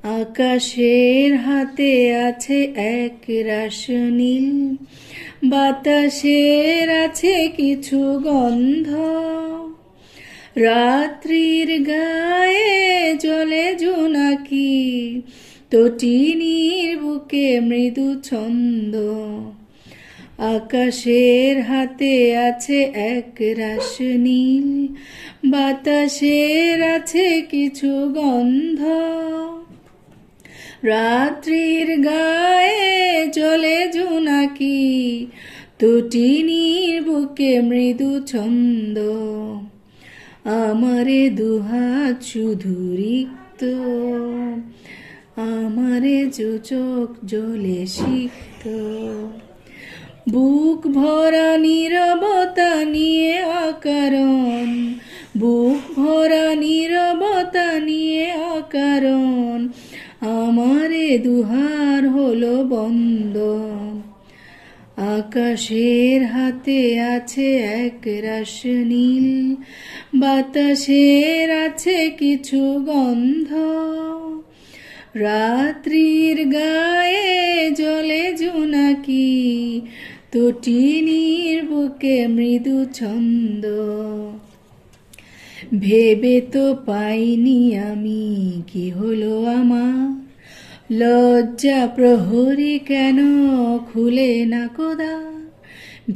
আকাশের হাতে আছে এক রাশ নীল, বাতাসের আছে কিছু গন্ধ, রাত্রির গায়ে জ্বলে জোনাকি, তটিনীর বুকে মৃদু ছন্দ। আকাশের হাতে আছে এক রাশ নীল, বাতাসের আছে কিছু গন্ধ, রাত্রির গায়ে জ্বলে জোনাকি, তটিনীর বুকে মৃদু ছন্দ। আমারে দুহাত শুধু রিক্ত, আমারে চোখ জ্বলে সিক্ত, বুক ভরা নীরবতা নিয়ে অকারণ, বুক ভরা নীরবতা নিয়ে অকারণ, আমারে দুহার হলো বন্ধ। আকাশের হাতে আছে এক রাশ নীল, বাতাসের আছে কিছু গন্ধ, রাত্রির গায়ে জ্বলে জোনাকি, তটিনীর বুকে মৃদু ছন্দ। ভেবে তো পাইনি আমি কি হলো আমার, লজ্জা প্রহরী কেন খুলে না কোদ্বার।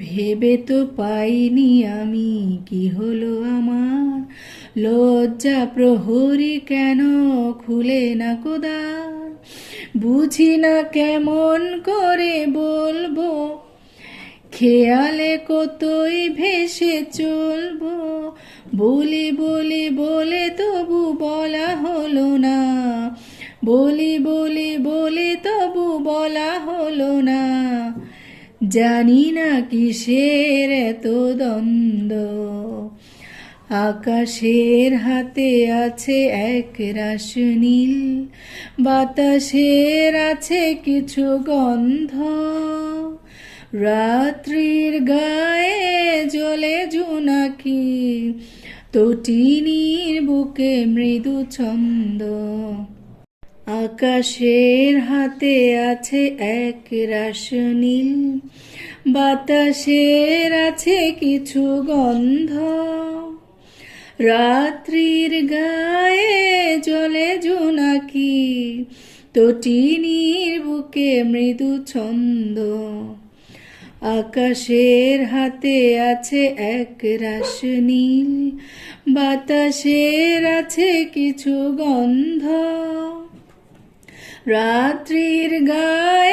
ভেবে তো পাইনি আমি কি হলো আমার, লজ্জা প্রহরী কেন খুলে না কোদ্বার। বুঝি না কেমন করে বলবো, খেয়ালে কতই ভেসে চলবো, বলি বলি বলে তবু বলা হলো না, বলি বলি বলি তবু বলা হলো না। জানি না কিসের এত দ্বন্দ্ব, আকাশের হাতে আছে এক রাশ নীল, বাতাসের আছে কিছু গন্ধ, রাত্রির গায়ে জ্বলে জোনাকি, তটিনীর বুকে মৃদু ছন্দ। আকাশের হাতে আছে এক রাশ নীল, বাতাসের আছে কিছু গন্ধ, রাত্রির গায়ে জ্বলে জোনাকি, তটিনীর বুকে মৃদু ছন্দ। আকাশের হাতে আছে এক রাশ নীল, বাতাসের আছে কিছু গন্ধ, রাত্রির গা